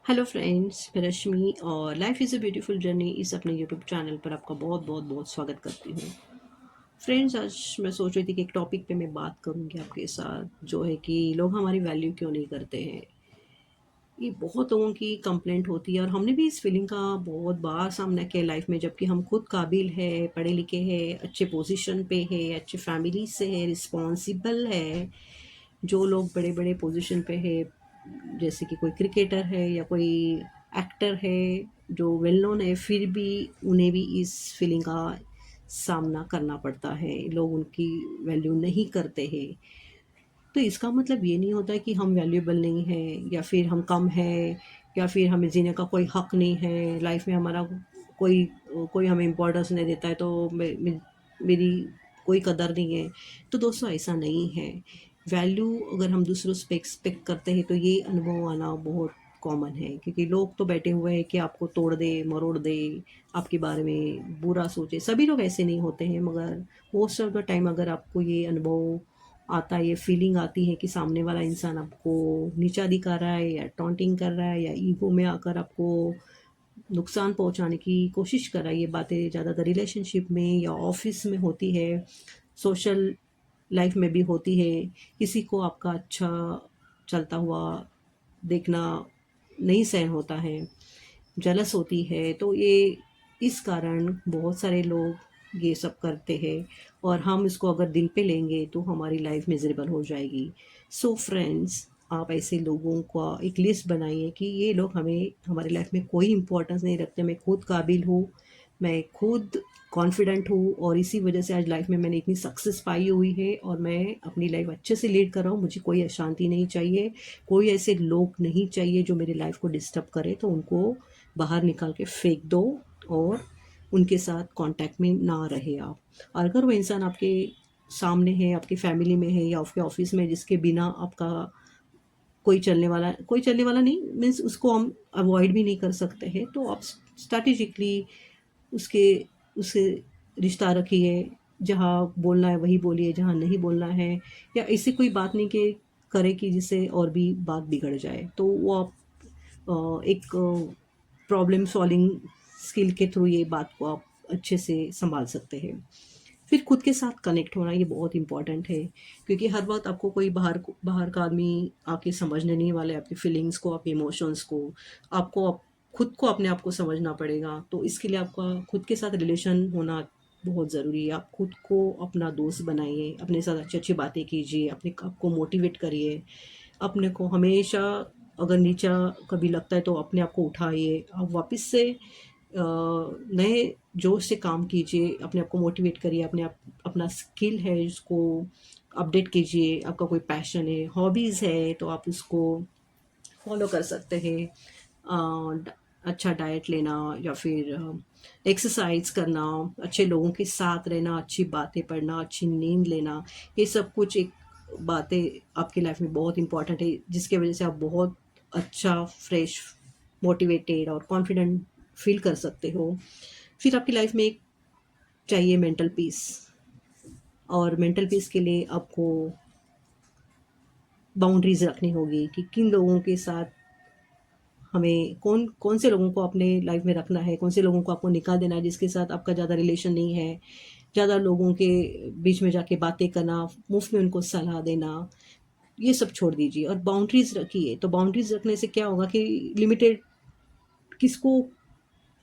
Hello friends, मैं रश्मि और life is a beautiful journey इस अपने यूट्यूब चैनल पर आपका बहुत बहुत बहुत स्वागत करती हूँ। फ्रेंड्स, आज मैं सोच रही थी कि एक टॉपिक पे मैं बात करूँगी आपके साथ, जो है कि लोग हमारी वैल्यू क्यों नहीं करते हैं। ये बहुत लोगों की कंप्लेंट होती है और हमने भी इस फीलिंग का बहुत बार सामना किया लाइफ में, जबकि हम खुद काबिल है, पढ़े लिखे हैं, अच्छे पोजीशन पे है, अच्छे फैमिली से है, रिस्पॉन्सिबल है। जो लोग बड़े बड़े पोजीशन पे है, जैसे कि कोई क्रिकेटर है या कोई एक्टर है जो वेल नोन है, फिर भी उन्हें भी इस फीलिंग का सामना करना पड़ता है। लोग उनकी वैल्यू नहीं करते हैं। तो इसका मतलब ये नहीं होता है कि हम वैल्यूएबल नहीं हैं या फिर हम कम हैं या फिर हमें जीने का कोई हक नहीं है। लाइफ में हमारा कोई कोई हमें इम्पोर्टेंस नहीं देता है, तो मेरी कोई कदर नहीं है। तो दोस्तों, ऐसा नहीं है। वैल्यू अगर हम दूसरों से एक्सपेक्ट करते हैं तो ये अनुभव आना बहुत कॉमन है, क्योंकि लोग तो बैठे हुए हैं कि आपको तोड़ दे, मरोड़ दे, आपके बारे में बुरा सोचे। सभी लोग ऐसे नहीं होते हैं, मगर मोस्ट ऑफ द टाइम अगर आपको ये अनुभव आता है, ये फीलिंग आती है कि सामने वाला इंसान आपको नीचा दिखा रहा है या टॉन्टिंग कर रहा है या ईगो में आकर आपको नुकसान पहुंचाने की कोशिश कर रहा है। ये बातें ज़्यादातर रिलेशनशिप में या ऑफिस में होती है, सोशल लाइफ में भी होती है। किसी को आपका अच्छा चलता हुआ देखना नहीं सहन होता है, जलस होती है। तो ये इस कारण बहुत सारे लोग ये सब करते हैं, और हम इसको अगर दिल पे लेंगे तो हमारी लाइफ मिजरेबल हो जाएगी। सो फ्रेंड्स, आप ऐसे लोगों का एक लिस्ट बनाइए कि ये लोग हमें हमारी लाइफ में कोई इंपॉर्टेंस नहीं रखते। मैं खुद काबिल हूँ, मैं खुद कॉन्फिडेंट हूँ, और इसी वजह से आज लाइफ में मैंने इतनी सक्सेस पाई हुई है और मैं अपनी लाइफ अच्छे से लीड कर रहा हूँ। मुझे कोई अशांति नहीं चाहिए, कोई ऐसे लोग नहीं चाहिए जो मेरी लाइफ को डिस्टर्ब करे। तो उनको बाहर निकाल के फेंक दो और उनके साथ कांटेक्ट में ना रहे आप। और अगर वो इंसान आपके सामने है, आपकी फैमिली में है या आपके ऑफिस में, जिसके बिना आपका कोई चलने वाला नहीं मीन्स उसको हम अवॉइड भी नहीं कर सकते हैं, तो आप स्ट्रैटेजिकली उसके उससे रिश्ता रखिए। जहाँ बोलना है वही बोलिए, जहाँ नहीं बोलना है या ऐसी कोई बात नहीं कि करे कि जिससे और भी बात बिगड़ जाए, तो वो आप एक प्रॉब्लम सॉल्विंग स्किल के थ्रू ये बात को आप अच्छे से संभाल सकते हैं। फिर खुद के साथ कनेक्ट होना ये बहुत इम्पॉर्टेंट है, क्योंकि हर वक्त आपको कोई बाहर का आदमी आके समझने नहीं वाले आपकी फीलिंग्स को, आपके इमोशंस को। आपको खुद को अपने आप को समझना पड़ेगा। तो इसके लिए आपका खुद के साथ रिलेशन होना बहुत ज़रूरी है। आप खुद को अपना दोस्त बनाइए, अपने साथ अच्छी अच्छी बातें कीजिए, अपने आप को मोटिवेट करिए। अपने को हमेशा, अगर नीचा कभी लगता है तो अपने आप को उठाइए, आप वापस से नए जोश से काम कीजिए, अपने आप को मोटिवेट करिए। अपना स्किल है उसको अपडेट कीजिए। आपका कोई पैशन है, हॉबीज़ है, तो आप उसको फॉलो कर सकते हैं। अच्छा डाइट लेना या फिर एक्सरसाइज करना, अच्छे लोगों के साथ रहना, अच्छी बातें पढ़ना, अच्छी नींद लेना, ये सब कुछ एक बातें आपकी लाइफ में बहुत इंपॉर्टेंट है, जिसके वजह से आप बहुत अच्छा, फ्रेश, मोटिवेटेड और कॉन्फिडेंट फील कर सकते हो। फिर आपकी लाइफ में एक चाहिए मेंटल पीस, और मेंटल पीस के लिए आपको बाउंड्रीज रखनी होगी कि किन लोगों के साथ हमें, कौन कौन से लोगों को अपने लाइफ में रखना है, कौन से लोगों को आपको निकाल देना है जिसके साथ आपका ज़्यादा रिलेशन नहीं है। ज़्यादा लोगों के बीच में जाके बातें करना, मुफ्त में उनको सलाह देना, ये सब छोड़ दीजिए और बाउंड्रीज रखिए। तो बाउंड्रीज रखने से क्या होगा कि लिमिटेड, किसको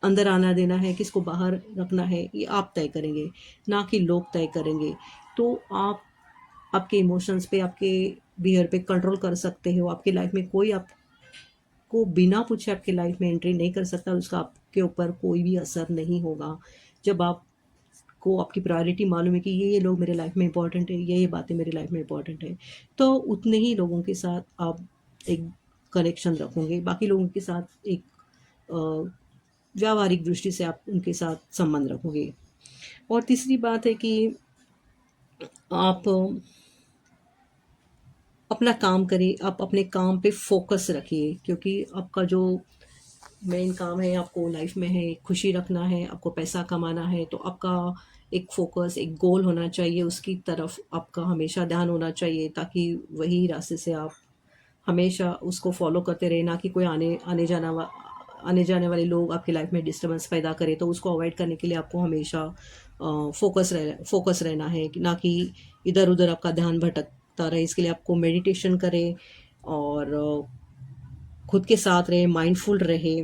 अंदर आना देना है, किसको बाहर रखना है, ये आप तय करेंगे, ना कि लोग तय करेंगे। तो आप आपके इमोशंस पे, आपके बिहेवियर पे कंट्रोल कर सकते हो। आपकी लाइफ में कोई को बिना पूछे आपके लाइफ में एंट्री नहीं कर सकता, उसका आपके ऊपर कोई भी असर नहीं होगा। जब आपको आपकी प्रायोरिटी मालूम है कि ये लोग मेरे लाइफ में इंपॉर्टेंट है, ये बातें मेरी लाइफ में इंपॉर्टेंट है, तो उतने ही लोगों के साथ आप एक कनेक्शन रखोगे। बाकी लोगों के साथ एक अ, व्यावहारिक दृष्टि से आप उनके साथ संबंध रखोगे। और तीसरी बात है कि आप अपना काम करिए, आप अपने काम पे फोकस रखिए, क्योंकि आपका जो मेन काम है, आपको लाइफ में है खुशी रखना है, आपको पैसा कमाना है, तो आपका एक फोकस, एक गोल होना चाहिए, उसकी तरफ आपका हमेशा ध्यान होना चाहिए, ताकि वही रास्ते से आप हमेशा उसको फॉलो करते रहे, ना कि कोई आने जाने वाले लोग आपकी लाइफ में डिस्टर्बेंस पैदा करें। तो उसको अवॉइड करने के लिए आपको हमेशा फोकस रहना है, ना कि इधर उधर आपका ध्यान भटकता रहे। इसके लिए आपको मेडिटेशन करें और खुद के साथ रहे, माइंडफुल रहे।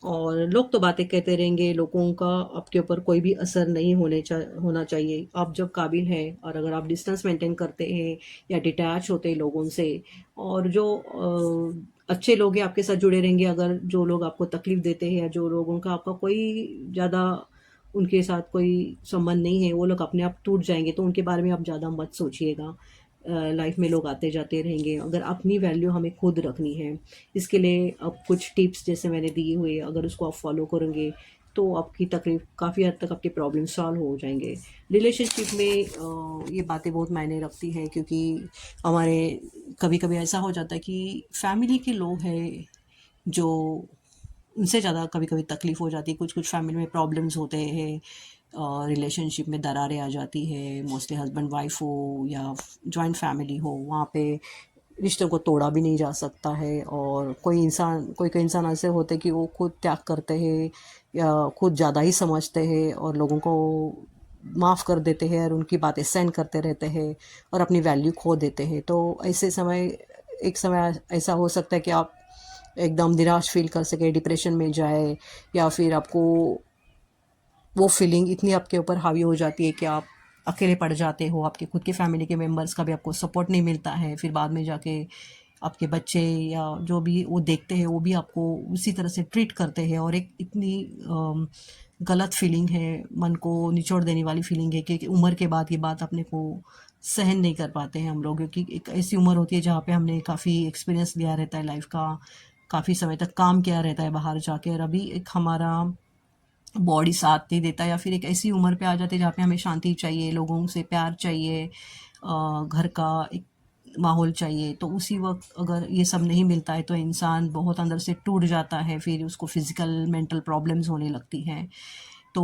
और लोग तो बातें कहते रहेंगे, लोगों का आपके ऊपर कोई भी असर नहीं होना चाहिए। आप जब काबिल हैं और अगर आप डिस्टेंस मेंटेन करते हैं या डिटैच होते हैं लोगों से, और जो अच्छे लोग हैं आपके साथ जुड़े रहेंगे। अगर जो लोग आपको तकलीफ देते हैं या जो लोगों का आपका कोई ज़्यादा उनके साथ कोई संबंध नहीं है, वो लोग अपने आप टूट जाएंगे। तो उनके बारे में आप ज़्यादा मत सोचिएगा। लाइफ में लोग आते जाते रहेंगे। अगर अपनी वैल्यू हमें खुद रखनी है, इसके लिए अब कुछ टिप्स जैसे मैंने दिए हुए, अगर उसको आप फॉलो करेंगे तो आपकी तकलीफ काफ़ी हद तक आपके प्रॉब्लम सॉल्व हो जाएंगे। रिलेशनशिप में ये बातें बहुत मायने रखती हैं, क्योंकि हमारे कभी कभी ऐसा हो जाता है कि फैमिली के लोग हैं जो उनसे ज़्यादा कभी कभी तकलीफ़ हो जाती है। कुछ कुछ फैमिली में प्रॉब्लम्स होते हैं, रिलेशनशिप में दरारें आ जाती है। मोस्टली हस्बैंड वाइफ हो या जॉइंट फैमिली हो, वहाँ पे रिश्तों को तोड़ा भी नहीं जा सकता है। और कोई कोई इंसान ऐसे होते हैं कि वो खुद त्याग करते हैं या खुद ज़्यादा ही समझते हैं और लोगों को माफ़ कर देते हैं और उनकी बातें सहन करते रहते हैं और अपनी वैल्यू खो देते हैं। तो ऐसे समय एक समय ऐसा हो सकता है कि आप एकदम निराश फील कर सके, डिप्रेशन में जाए, या फिर आपको वो फीलिंग इतनी आपके ऊपर हावी हो जाती है कि आप अकेले पड़ जाते हो। आपके खुद के फैमिली के मेंबर्स का भी आपको सपोर्ट नहीं मिलता है। फिर बाद में जाके आपके बच्चे या जो भी वो देखते हैं, वो भी आपको उसी तरह से ट्रीट करते हैं। और एक इतनी गलत फीलिंग है, मन को निचोड़ देने वाली फीलिंग है कि उम्र के बाद ये बात अपने को सहन नहीं कर पाते हैं हम लोग। क्योंकि एक ऐसी उम्र होती है जहाँ पे हमने काफ़ी एक्सपीरियंस लिया रहता है लाइफ का, काफ़ी समय तक काम किया रहता है बाहर जाके, और अभी एक हमारा बॉडी साथ नहीं देता, या फिर एक ऐसी उम्र पे आ जाते हैं जहाँ पे हमें शांति चाहिए, लोगों से प्यार चाहिए, घर का एक माहौल चाहिए। तो उसी वक्त अगर ये सब नहीं मिलता है तो इंसान बहुत अंदर से टूट जाता है। फिर उसको फिजिकल मेंटल प्रॉब्लम्स होने लगती हैं। तो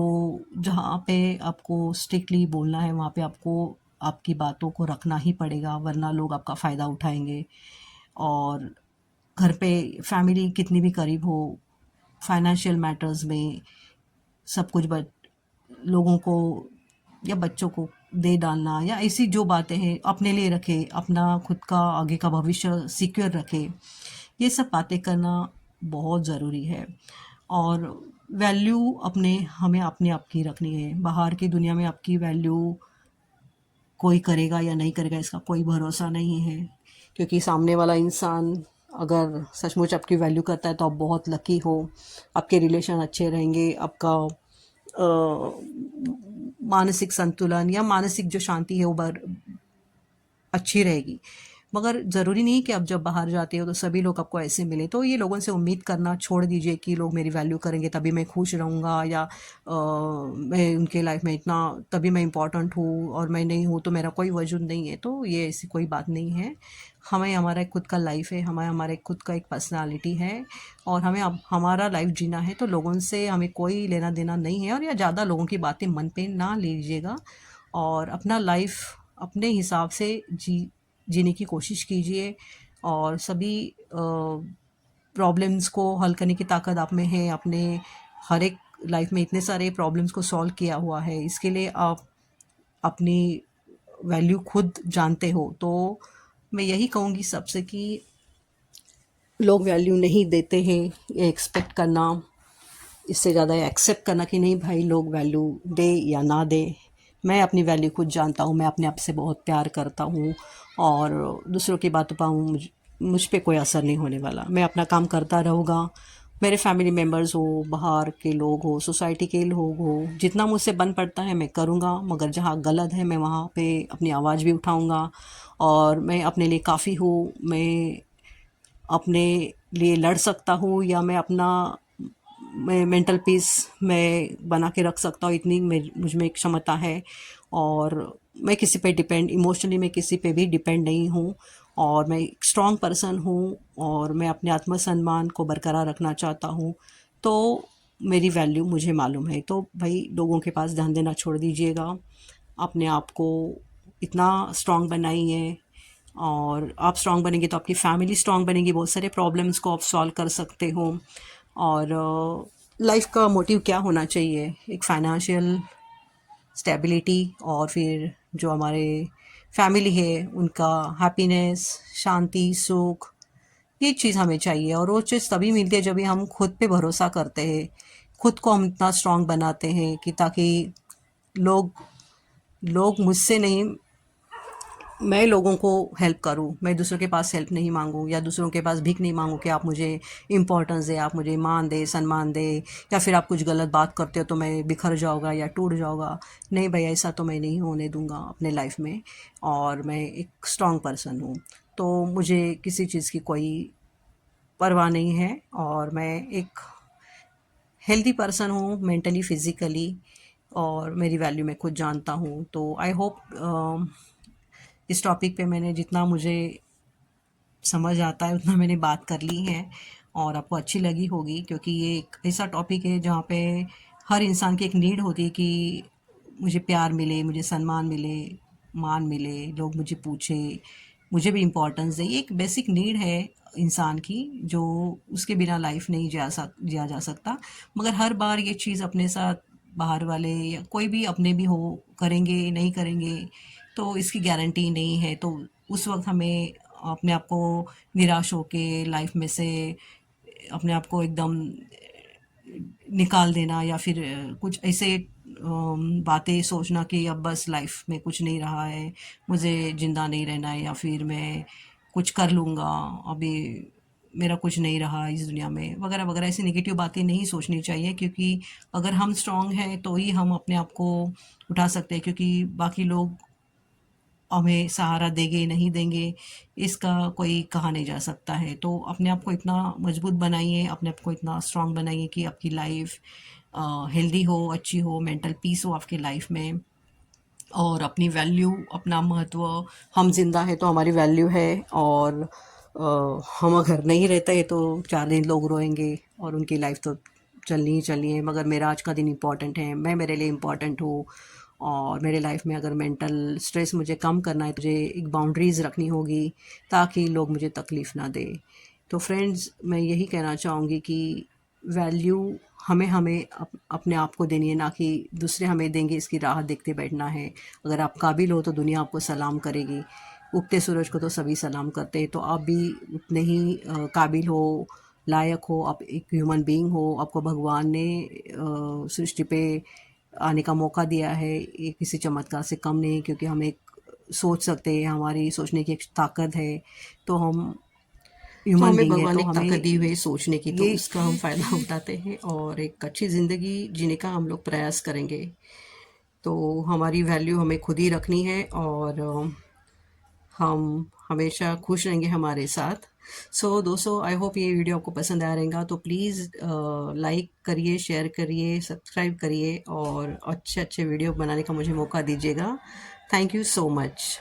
जहाँ पे आपको स्ट्रिक्टली बोलना है, वहाँ पे आपको आपकी बातों को रखना ही पड़ेगा, वरना लोग आपका फ़ायदा उठाएंगे। और घर पे फैमिली कितनी भी करीब हो, फाइनेंशियल मैटर्स में सब कुछ लोगों को या बच्चों को दे डालना, या ऐसी जो बातें हैं अपने लिए रखे, अपना खुद का आगे का भविष्य सिक्योर रखे, ये सब बातें करना बहुत ज़रूरी है। और वैल्यू हमें अपने आप की रखनी है। बाहर की दुनिया में आपकी वैल्यू कोई करेगा या नहीं करेगा इसका कोई भरोसा नहीं है। क्योंकि सामने वाला इंसान अगर सचमुच आपकी वैल्यू करता है तो आप बहुत लकी हो। आपके रिलेशन अच्छे रहेंगे, आपका मानसिक संतुलन या मानसिक जो शांति है वो अच्छी रहेगी। मगर ज़रूरी नहीं कि आप जब बाहर जाते हो तो सभी लोग आपको ऐसे मिले। तो ये लोगों से उम्मीद करना छोड़ दीजिए कि लोग मेरी वैल्यू करेंगे तभी मैं खुश रहूँगा, या मैं उनके लाइफ में इतना तभी मैं इम्पोर्टेंट हूँ, और मैं नहीं हूँ तो मेरा कोई वजूद नहीं है। तो ये ऐसी कोई बात नहीं है। हमें हमारा एक खुद का लाइफ है, हमारे खुद का एक पर्सनालिटी है, और हमें अब हमारा लाइफ जीना है। तो लोगों से हमें कोई लेना देना नहीं है, और या ज़्यादा लोगों की बातें मन पे ना लीजिएगा। और अपना लाइफ अपने हिसाब से जीने की कोशिश कीजिए। और सभी प्रॉब्लम्स को हल करने की ताकत आप में है। अपने हर एक लाइफ में इतने सारे प्रॉब्लम्स को सॉल्व किया हुआ है, इसके लिए आप अपनी वैल्यू खुद जानते हो। तो मैं यही कहूँगी सबसे कि लोग वैल्यू नहीं देते हैं, ये एक्सपेक्ट करना, इससे ज़्यादा एक्सेप्ट करना कि नहीं भाई लोग वैल्यू दे या ना दे। मैं अपनी वैल्यू खुद जानता हूँ, मैं अपने आप से बहुत प्यार करता हूँ, और दूसरों की बातों पर मुझ पे कोई असर नहीं होने वाला। मैं अपना काम करता रहूँगा। मेरे फैमिली मेम्बर्स हो, बाहर के लोग हो, सोसाइटी के लोग हो, जितना मुझसे बन पड़ता है मैं करूँगा। मगर जहाँ गलत है मैं वहाँ पे अपनी आवाज़ भी उठाऊँगा। और मैं अपने लिए काफ़ी हूँ, मैं अपने लिए लड़ सकता हूँ, या मैं मेंटल पीस मैं बना के रख सकता हूँ, इतनी मुझ में एक क्षमता है। और मैं किसी पे डिपेंड इमोशनली मैं किसी पे भी डिपेंड नहीं हूँ, और मैं एक स्ट्रॉन्ग पर्सन हूँ, और मैं अपने आत्मसम्मान को बरकरार रखना चाहता हूँ। तो मेरी वैल्यू मुझे मालूम है। तो भाई लोगों के पास ध्यान देना छोड़ दीजिएगा, अपने आप को इतना स्ट्रॉन्ग बनाइए। और आप स्ट्रांग बनेंगे तो आपकी फैमिली स्ट्रांग बनेगी, बहुत सारे प्रॉब्लम्स को आप सॉल्व कर सकते हो। और लाइफ का मोटिव क्या होना चाहिए? एक फाइनेंशियल स्टेबिलिटी, और फिर जो हमारे फैमिली है उनका हैप्पीनेस, शांति, सुख, ये चीज़ हमें चाहिए। और वो चीज़ तभी मिलती है जब भी हम खुद पे भरोसा करते हैं, खुद को हम इतना स्ट्रांग बनाते हैं कि ताकि लोग लोग मुझसे नहीं, मैं लोगों को हेल्प करूं, मैं दूसरों के पास हेल्प नहीं मांगूं या दूसरों के पास भीख नहीं मांगूं कि आप मुझे इम्पोर्टेंस दें, आप मुझे मान दें, सम्मान दें, या फिर आप कुछ गलत बात करते हो तो मैं बिखर जाऊंगा या टूट जाऊंगा। नहीं भाई, ऐसा तो मैं नहीं होने दूंगा अपने लाइफ में। और मैं एक स्ट्रांग पर्सन हूँ, तो मुझे किसी चीज़ की कोई परवाह नहीं है। और मैं एक हेल्दी पर्सन हूँ, मेंटली, फिज़िकली, और मेरी वैल्यू मैं खुद जानता हूँ। तो आई होप इस टॉपिक पे मैंने जितना मुझे समझ आता है उतना मैंने बात कर ली है, और आपको अच्छी लगी होगी, क्योंकि ये एक ऐसा टॉपिक है जहाँ पे हर इंसान की एक नीड होती है कि मुझे प्यार मिले, मुझे सम्मान मिले, मान मिले, लोग मुझे पूछे, मुझे भी इम्पोर्टेंस दें। ये एक बेसिक नीड है इंसान की, जो उसके बिना लाइफ नहीं जिया जा सकता। मगर हर बार ये चीज़ अपने साथ बाहर वाले या कोई भी अपने भी हो, करेंगे नहीं करेंगे, तो इसकी गारंटी नहीं है। तो उस वक्त हमें अपने आप को निराश होके लाइफ में से अपने आप को एकदम निकाल देना, या फिर कुछ ऐसे बातें सोचना कि अब बस लाइफ में कुछ नहीं रहा है, मुझे ज़िंदा नहीं रहना है, या फिर मैं कुछ कर लूँगा, अभी मेरा कुछ नहीं रहा इस दुनिया में, वगैरह वगैरह, ऐसी नेगेटिव बातें नहीं सोचनी चाहिए। क्योंकि अगर हम स्ट्रांग हैं तो ही हम अपने आप को उठा सकते हैं, क्योंकि बाकी लोग हमें सहारा देंगे नहीं देंगे, इसका कोई कहा नहीं जा सकता है। तो अपने आप को इतना मजबूत बनाइए, अपने आप को इतना स्ट्रांग बनाइए कि आपकी लाइफ हेल्दी हो, अच्छी हो, मेंटल पीस हो आपकी लाइफ में। और अपनी वैल्यू, अपना महत्व, हम जिंदा है तो हमारी वैल्यू है। और हम अगर नहीं रहते हैं तो 4 दिन लोग रोएंगे, और उनकी लाइफ तो चलनी ही चलनी है। मगर मेरा आज का दिन इम्पॉर्टेंट है, मैं मेरे लिए इम्पॉर्टेंट हूँ। और मेरे लाइफ में अगर मेंटल स्ट्रेस मुझे कम करना है तो मुझे एक बाउंड्रीज़ रखनी होगी, ताकि लोग मुझे तकलीफ़ ना दे। तो फ्रेंड्स, मैं यही कहना चाहूँगी कि वैल्यू हमें हमें अपने आप को देनी है, ना कि दूसरे हमें देंगे इसकी राह देखते बैठना है। अगर आप काबिल हो तो दुनिया आपको सलाम करेगी। उगते सूरज को तो सभी सलाम करते हैं, तो आप भी उतने ही काबिल हो, लायक हो, आप एक ह्यूमन बीइंग हो। आपको भगवान ने सृष्टि पे आने का मौका दिया है, ये किसी चमत्कार से कम नहीं, क्योंकि हम एक सोच सकते हैं, हमारी सोचने की एक ताकत है। तो हम तो ह्यूमन हमें बीइंग है, भगवान तो ने एक हमें ताकत दी हुई है सोचने की, तो ये उसका हम फ़ायदा उठाते हैं और एक अच्छी ज़िंदगी जीने का हम लोग प्रयास करेंगे। तो हमारी वैल्यू हमें खुद ही रखनी है, और हम हमेशा खुश रहेंगे हमारे साथ। सो दोस्तों, आई होप ये वीडियो आपको पसंद आया रहेगा। तो प्लीज़ लाइक करिए, शेयर करिए, सब्सक्राइब करिए, और अच्छे अच्छे वीडियो बनाने का मुझे मौका दीजिएगा। Thank you so much.